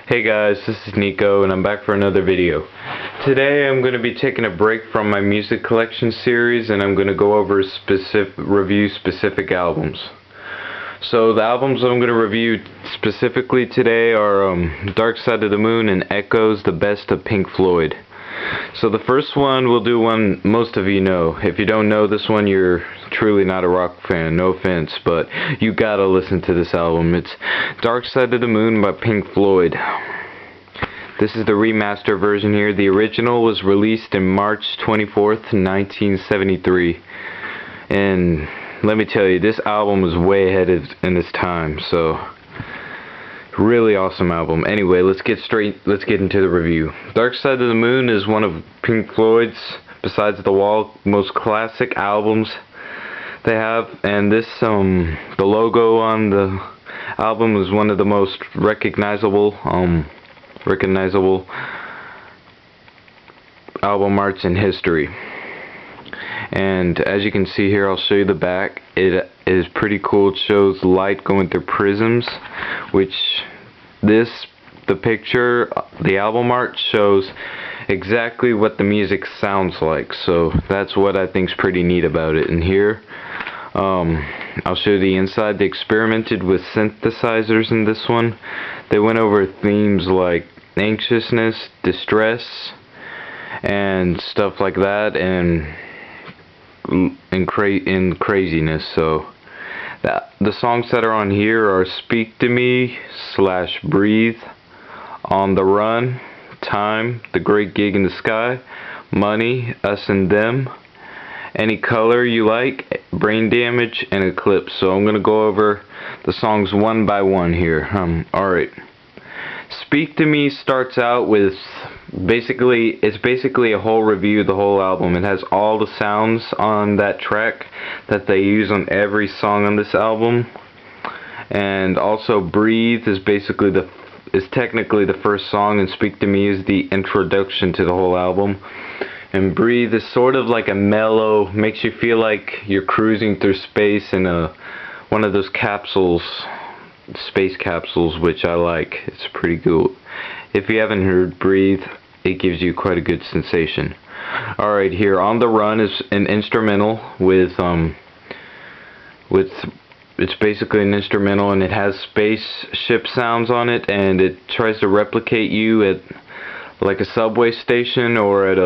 Hey guys, this is Nico and I'm back for another video. Today I'm going to be taking a break from my music collection series and I'm going to go over review specific albums. So the albums I'm going to review specifically today are Dark Side of the Moon and Echoes, the best of Pink Floyd. So the first one, we'll do one most of you know. If you don't know this one, you're truly not a rock fan, no offense, but you gotta listen to this album. It's Dark Side of the Moon by Pink Floyd. This is the remaster version here. The original was released in March 24th, 1973. And let me tell you, this album was way ahead in its time, so really awesome album. Anyway, let's get into the review. Dark Side of the Moon is one of Pink Floyd's, besides The Wall, most classic albums they have, and this the logo on the album is one of the most recognizable album arts in history. And as you can see here, I'll show you the back. It is pretty cool. It shows light going through prisms, which the picture, the album art shows exactly what the music sounds like. So that's what I think is pretty neat about it. And here, I'll show you the inside. They experimented with synthesizers in this one. They went over themes like anxiousness, distress, and stuff like that, and in craziness. So the songs that are on here are Speak to Me / Breathe, On the Run, Time, The Great Gig in the Sky, Money, Us and Them, Any Color You Like, Brain Damage, and Eclipse. So I'm going to go over the songs one by one here. Alright. Speak to Me starts out with it's basically a whole review of the whole album. It has all the sounds on that track that they use on every song on this album. And also Breathe is technically the first song, and Speak to Me is the introduction to the whole album. And Breathe is sort of like a mellow, makes you feel like you're cruising through space in one of those space capsules, which I like. It's pretty cool. If you haven't heard Breathe, it gives you quite a good sensation. Alright, here On the Run is an instrumental it's basically an instrumental, and it has spaceship sounds on it, and it tries to replicate you at like a subway station, or at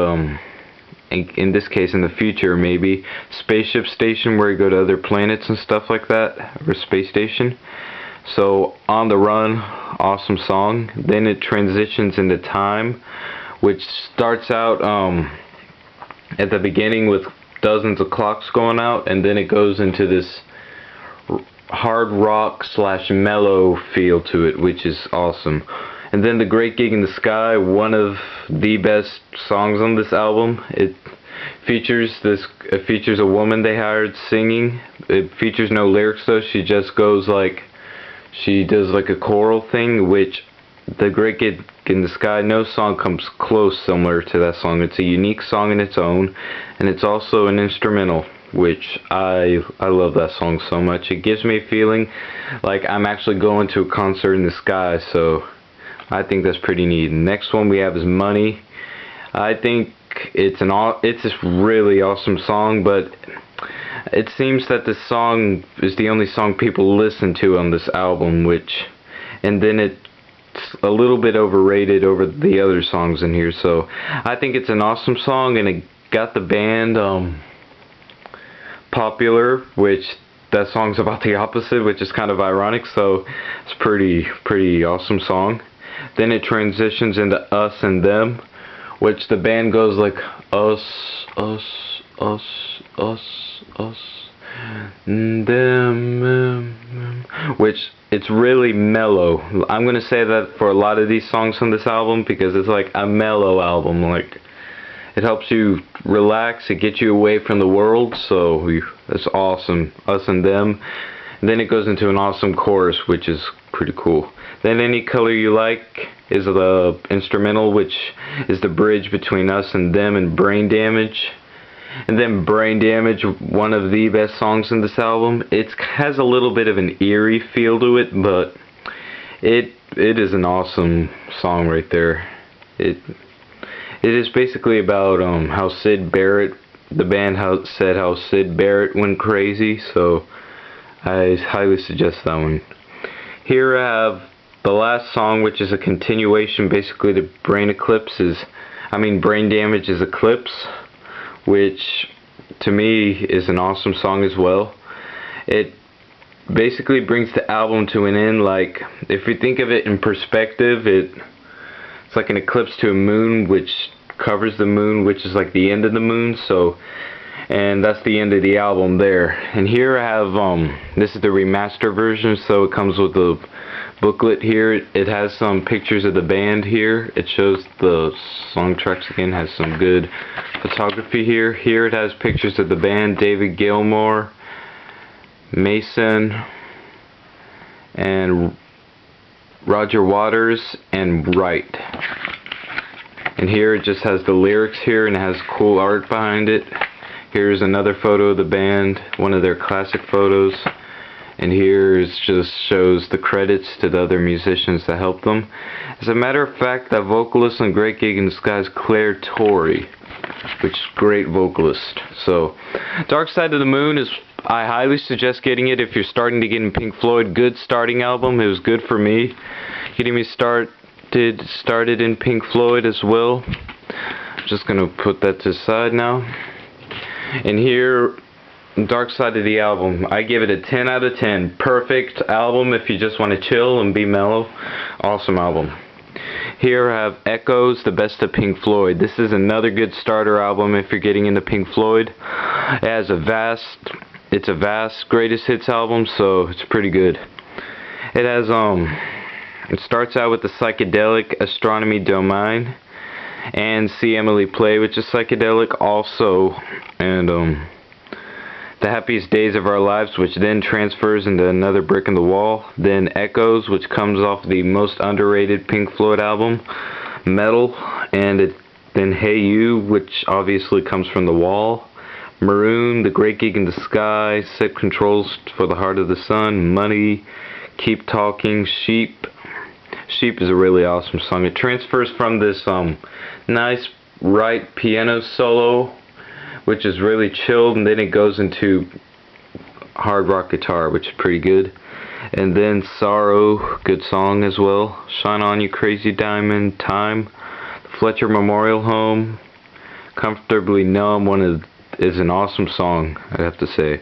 in this case in the future maybe spaceship station where you go to other planets and stuff like that, or space station. So On the Run, awesome song. Then it transitions into Time, which starts out at the beginning with dozens of clocks going out, and then it goes into this hard rock / mellow feel to it, which is awesome. And then The Great Gig in the Sky, one of the best songs on this album. It features a woman they hired singing. It features no lyrics though. She just goes like, she does like a choral thing, which The Great Gig in the Sky, no song comes close similar to that song. It's a unique song in its own, and it's also an instrumental, which I love that song so much. It gives me a feeling like I'm actually going to a concert in the sky, so I think that's pretty neat. Next one we have is Money. I think it's a really awesome song, but it seems that this song is the only song people listen to on this album, and then it's a little bit overrated over the other songs in here. So I think it's an awesome song, and it got the band popular, which that song's about the opposite, which is kind of ironic. So it's pretty awesome song. Then it transitions into Us and Them, which the band goes like us, us, us, us, us, them, which it's really mellow. I'm gonna say that for a lot of these songs on this album, because it's like a mellow album. Like, it helps you relax, it gets you away from the world, so that's awesome. Us and Them. And then it goes into an awesome chorus, which is pretty cool. Then Any Color You Like is the instrumental, which is the bridge between Us and Them and Brain Damage. And then Brain Damage, one of the best songs in this album. It has a little bit of an eerie feel to it, but it it is an awesome song right there. It is basically about how Sid Barrett, the band said how Sid Barrett went crazy, so I highly suggest that one. Here I have the last song, which is a continuation, basically to Brain Damage is Eclipse, which to me is an awesome song as well. It basically brings the album to an end. Like, if you think of it in perspective, it's like an eclipse to a moon, which covers the moon, which is like the end of the moon. So, and that's the end of the album there. And here I have this is the remaster version, so it comes with a booklet here. It has some pictures of the band here. It shows the song tracks again, has some good photography here. Here it has pictures of the band: David Gilmour, Mason, and Roger Waters, and Wright. And here it just has the lyrics here, and it has cool art behind it. Here's another photo of the band, one of their classic photos. And here it just shows the credits to the other musicians that helped them. As a matter of fact, that vocalist on Great Gig in the Sky is Claire Torrey, which is a great vocalist. So, Dark Side of the Moon is, I highly suggest getting it if you're starting to get in Pink Floyd. Good starting album. It was good for me, getting me started in Pink Floyd as well. I'm just gonna put that to the side now. And here, Dark Side of the album, I give it a 10 out of 10. Perfect album if you just want to chill and be mellow. Awesome album. Here I have Echoes, the best of Pink Floyd. This is another good starter album if you're getting into Pink Floyd. It's a vast greatest hits album, so it's pretty good. It has it starts out with the psychedelic Astronomy Domain and See Emily Play, which is psychedelic also, and The Happiest Days of Our Lives, which then transfers into Another Brick in the Wall. Then Echoes, which comes off the most underrated Pink Floyd album, Metal, and then Hey You, which obviously comes from The Wall. Maroon, The Great Gig in the Sky, Set Controls for the Heart of the Sun, Money, Keep Talking, Sheep. Sheep is a really awesome song. It transfers from this nice right piano solo, which is really chilled, and then it goes into hard rock guitar, which is pretty good. And then Sorrow, good song as well. Shine On You Crazy Diamond, Time, Fletcher Memorial Home, Comfortably Numb, is an awesome song, I have to say.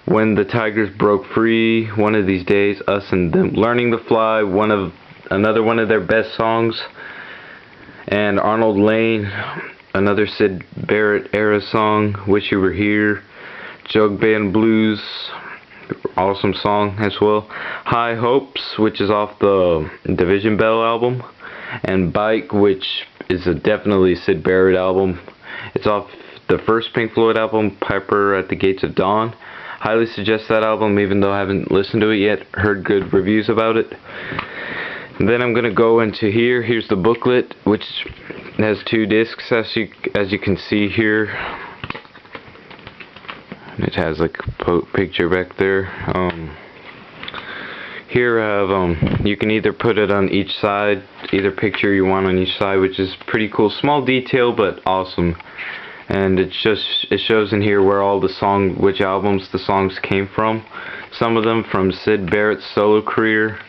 When the Tigers Broke Free, One of These Days, Us and Them, Learning to Fly, another one of their best songs. And Arnold Lane, another Sid Barrett era song, Wish You Were Here. Jug Band Blues, awesome song as well. High Hopes, which is off the Division Bell album. And Bike, which is definitely a Sid Barrett album. It's off the first Pink Floyd album, Piper at the Gates of Dawn. Highly suggest that album, even though I haven't listened to it yet. Heard good reviews about it. And then I'm gonna go into here. Here's the booklet, which has 2 discs, as you can see here. And it has like a picture back there. Here I have you can either put it on each side, either picture you want on each side, which is pretty cool. Small detail, but awesome. And it shows in here where all the which albums the songs came from. Some of them from Sid Barrett's solo career.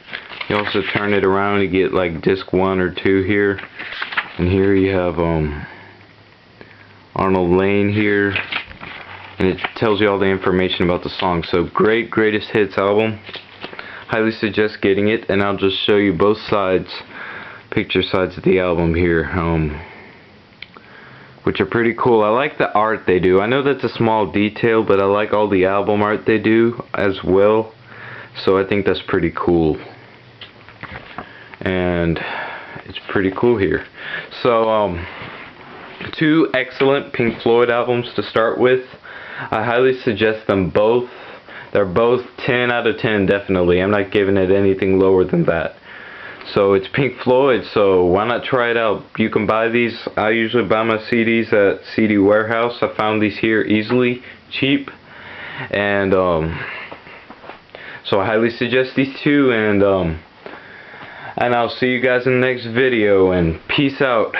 You also turn it around, you get like disc 1 or 2 here. And here you have Arnold Lane here. And it tells you all the information about the song. So greatest hits album. Highly suggest getting it, and I'll just show you both sides, picture sides of the album here, which are pretty cool. I like the art they do. I know that's a small detail, but I like all the album art they do as well. So I think that's pretty cool. And it's pretty cool here. So 2 excellent Pink Floyd albums to start with. I highly suggest them both. They're both 10 out of 10 definitely. I'm not giving it anything lower than that. So it's Pink Floyd, so why not try it out? You can buy these. I usually buy my CDs at CD Warehouse. I found these here easily, cheap. And so I highly suggest these 2, and And I'll see you guys in the next video, and peace out.